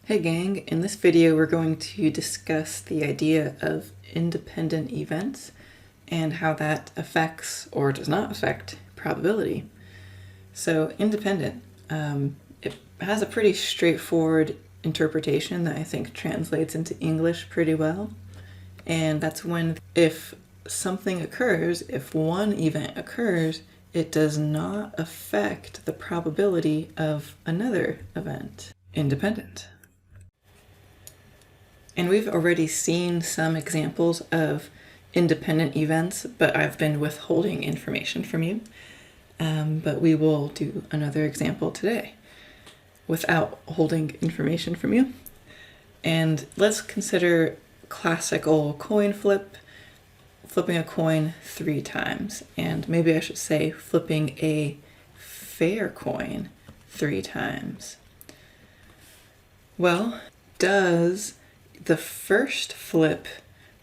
Hey gang, in this video we're going to discuss the idea of independent events and how that affects or does not affect probability. So independent, it has a pretty straightforward interpretation that I think translates into English pretty well. And that's when if something occurs, if one event occurs, it does not affect the probability of another event. Independent. And we've already seen some examples of independent events, but I've been withholding information from you. But we will do another example today without holding information from you. And let's consider classical coin flip, flipping a coin 3 times. And maybe I should say flipping a fair coin 3 times. Well, does the first flip,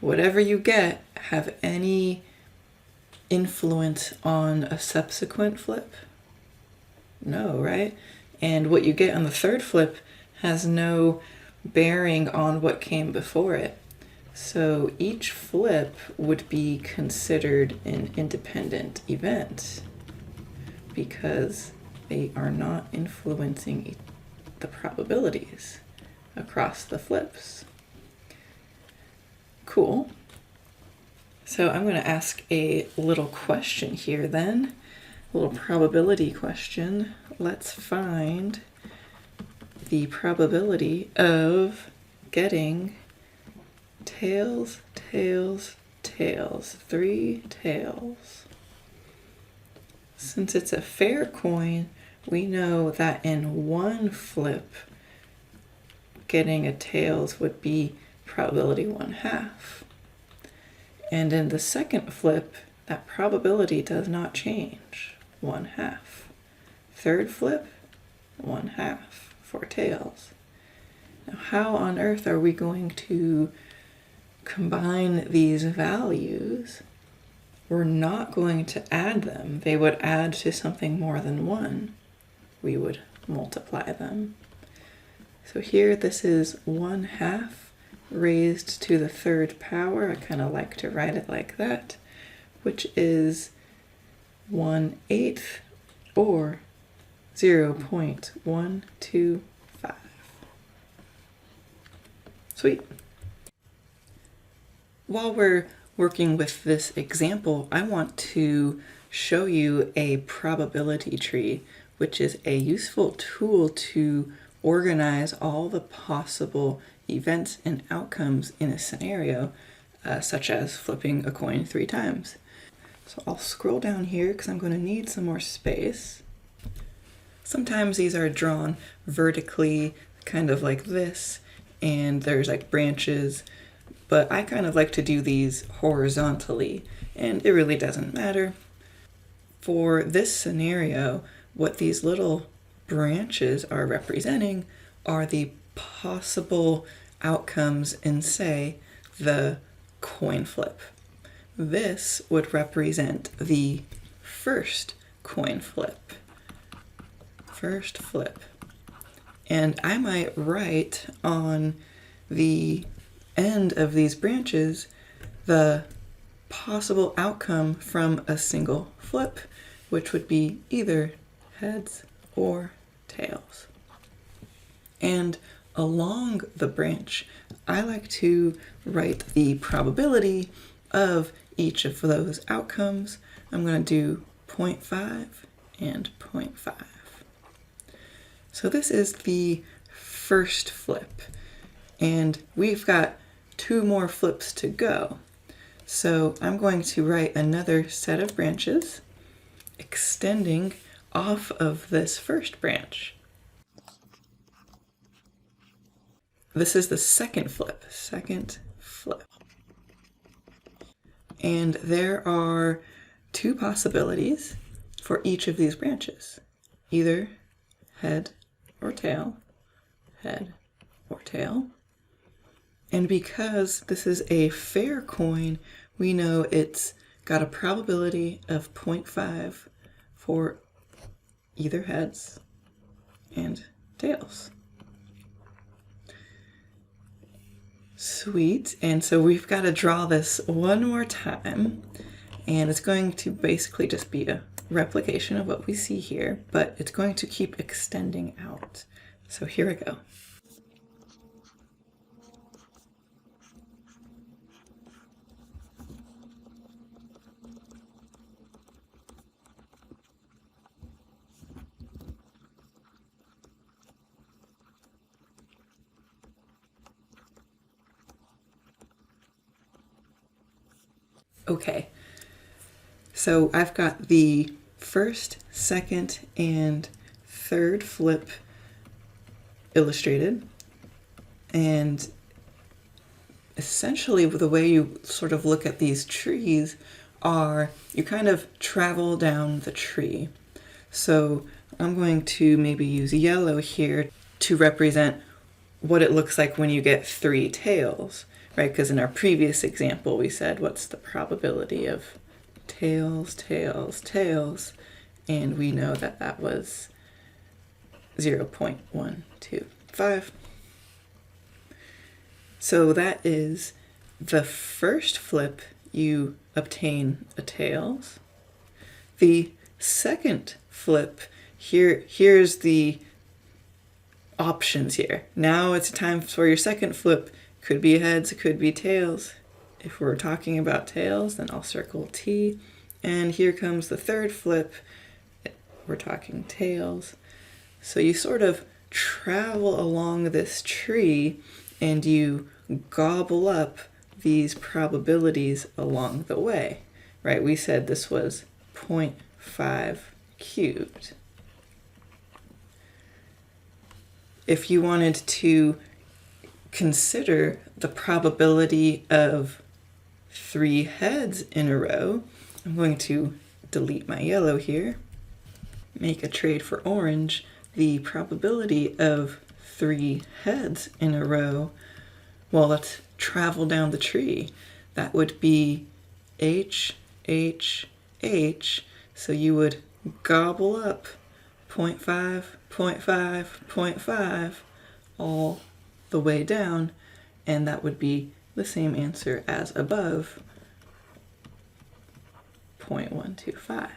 whatever you get, have any influence on a subsequent flip? No, right? And what you get on the third flip has no bearing on what came before it. So each flip would be considered an independent event because they are not influencing the probabilities across the flips. Cool. So I'm going to ask a little question here then, a little probability question. Let's find the probability of getting tails, tails, tails, 3 tails. Since it's a fair coin, we know that in one flip, getting a tails would be probability 1/2. And in the second flip, that probability does not change, 1/2. Third flip, 1/2 for tails. Now, how on earth are we going to combine these values? We're not going to add them. They would add to something more than 1. We would multiply them. So here, this is 1/2 raised to the 3rd power. I kind of like to write it like that, which is 1/8 or 0.125. Sweet. While we're working with this example, I want to show you a probability tree, which is a useful tool to organize all the possible events and outcomes in a scenario, such as flipping a coin 3 times. So I'll scroll down here because I'm going to need some more space. Sometimes these are drawn vertically, kind of like this, and there's like branches, but I kind of like to do these horizontally, and it really doesn't matter. For this scenario, what these little branches are representing are the possible outcomes in, say, the coin flip. This would represent the first coin flip. First flip. And I might write on the end of these branches the possible outcome from a single flip, which would be either heads or tails. And along the branch, I like to write the probability of each of those outcomes. I'm going to do 0.5 and 0.5. So this is the first flip, and we've got 2 more flips to go. So I'm going to write another set of branches extending off of this first branch. This is the second flip. And there are 2 possibilities for each of these branches, either head or tail, head or tail. And because this is a fair coin, we know it's got a probability of 0.5 for either heads and tails. Sweet. And so we've got to draw this one more time. And it's going to basically just be a replication of what we see here, but it's going to keep extending out. So here we go. Okay, so I've got the first, second, and third flip illustrated, and essentially the way you sort of look at these trees are you kind of travel down the tree. So I'm going to maybe use yellow here to represent what it looks like when you get 3 tails, right? Because in our previous example, we said, what's the probability of tails, tails, tails? And we know that that was 0.125. So that is the first flip, you obtain a tails. The second flip, here's the options here. Now it's time for your second flip. Could be heads, it could be tails. If we're talking about tails, then I'll circle T. And here comes the third flip. We're talking tails. So you sort of travel along this tree and you gobble up these probabilities along the way, right? We said this was 0.5 cubed. If you wanted to consider the probability of 3 heads in a row, I'm going to delete my yellow here, make a trade for orange. The probability of 3 heads in a row, well, let's travel down the tree. That would be H, H, H. So you would gobble up 0.5, 0.5, 0.5 all the way down, and that would be the same answer as above, 0.125.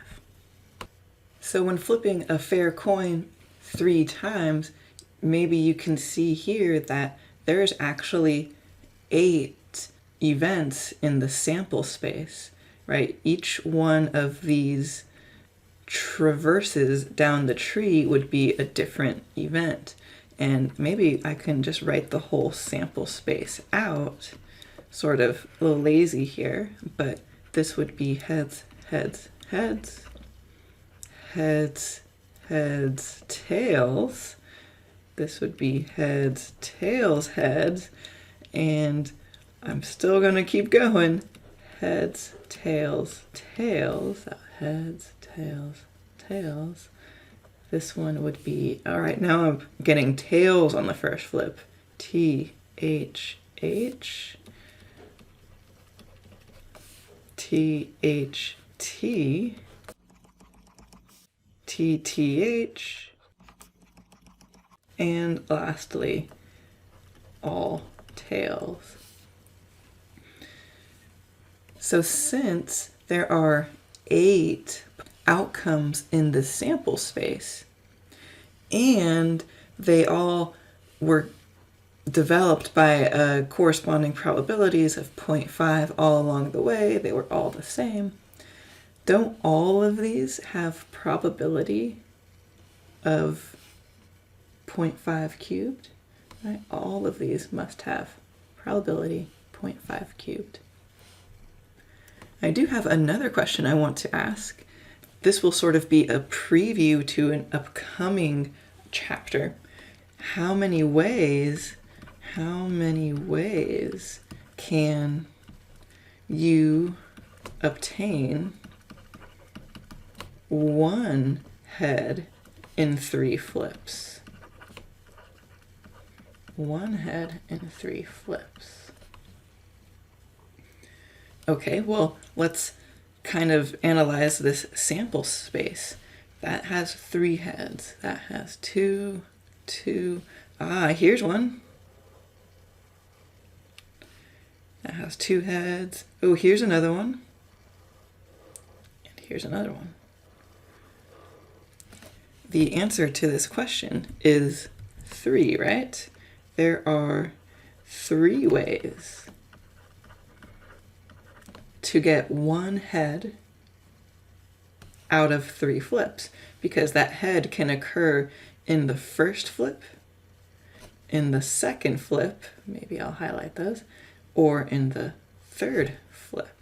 So when flipping a fair coin 3 times, maybe you can see here that there's actually 8 events in the sample space, right? Each one of these traverses down the tree would be a different event. And maybe I can just write the whole sample space out, sort of a little lazy here, but this would be heads, heads, heads, heads, heads, tails. This would be heads, tails, heads, and I'm still gonna keep going. Heads, tails, tails, heads, tails, tails. This one would be, all right, now I'm getting tails on the first flip. T, H, H, T, H, T, T, T, H, and lastly, all tails. So since there are 8 outcomes in the sample space, and they all were developed by corresponding probabilities of 0.5 all along the way, they were all the same, don't all of these have probability of 0.5 cubed? Right? All of these must have probability 0.5 cubed. I do have another question I want to ask. This will sort of be a preview to an upcoming chapter. How many ways can you obtain 1 head in 3 flips? 1 head in 3 flips. Okay, well, let's kind of analyze this sample space. That has 3 heads. That has 2, 2. Ah, here's one. That has two heads. Oh, here's another one. And here's another one. The answer to this question is 3, right? There are 3 ways to get one head out of 3 flips, because that head can occur in the first flip, in the second flip, maybe I'll highlight those, or in the third flip.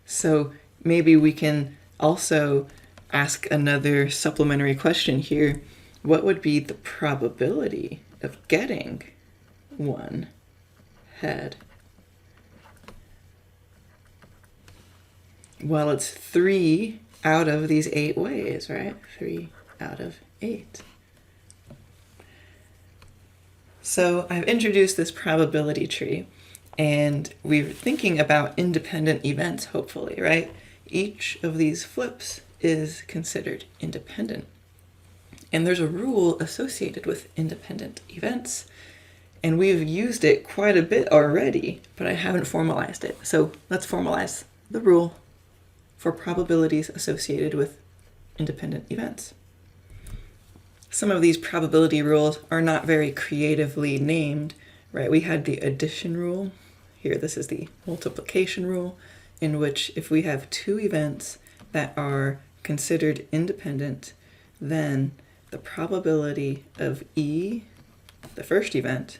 So maybe we can also ask another supplementary question here. What would be the probability of getting one head? Well, it's 3 out of these 8 ways, right? 3 out of 8. So I've introduced this probability tree, and we're thinking about independent events, hopefully, right? Each of these flips is considered independent. And there's a rule associated with independent events, and we've used it quite a bit already, but I haven't formalized it. So let's formalize the rule for probabilities associated with independent events. Some of these probability rules are not very creatively named, right? We had the addition rule. Here, this is the multiplication rule, in which if we have 2 events that are considered independent, then the probability of E, the first event,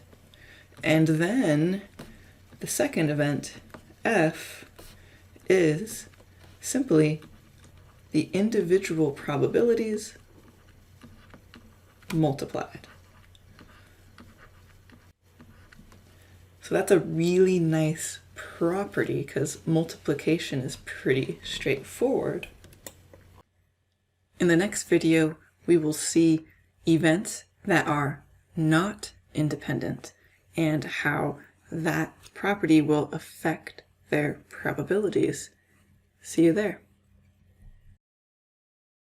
and then the second event, F, is simply the individual probabilities multiplied. So that's a really nice property because multiplication is pretty straightforward. In the next video, we will see events that are not independent and how that property will affect their probabilities. See you there.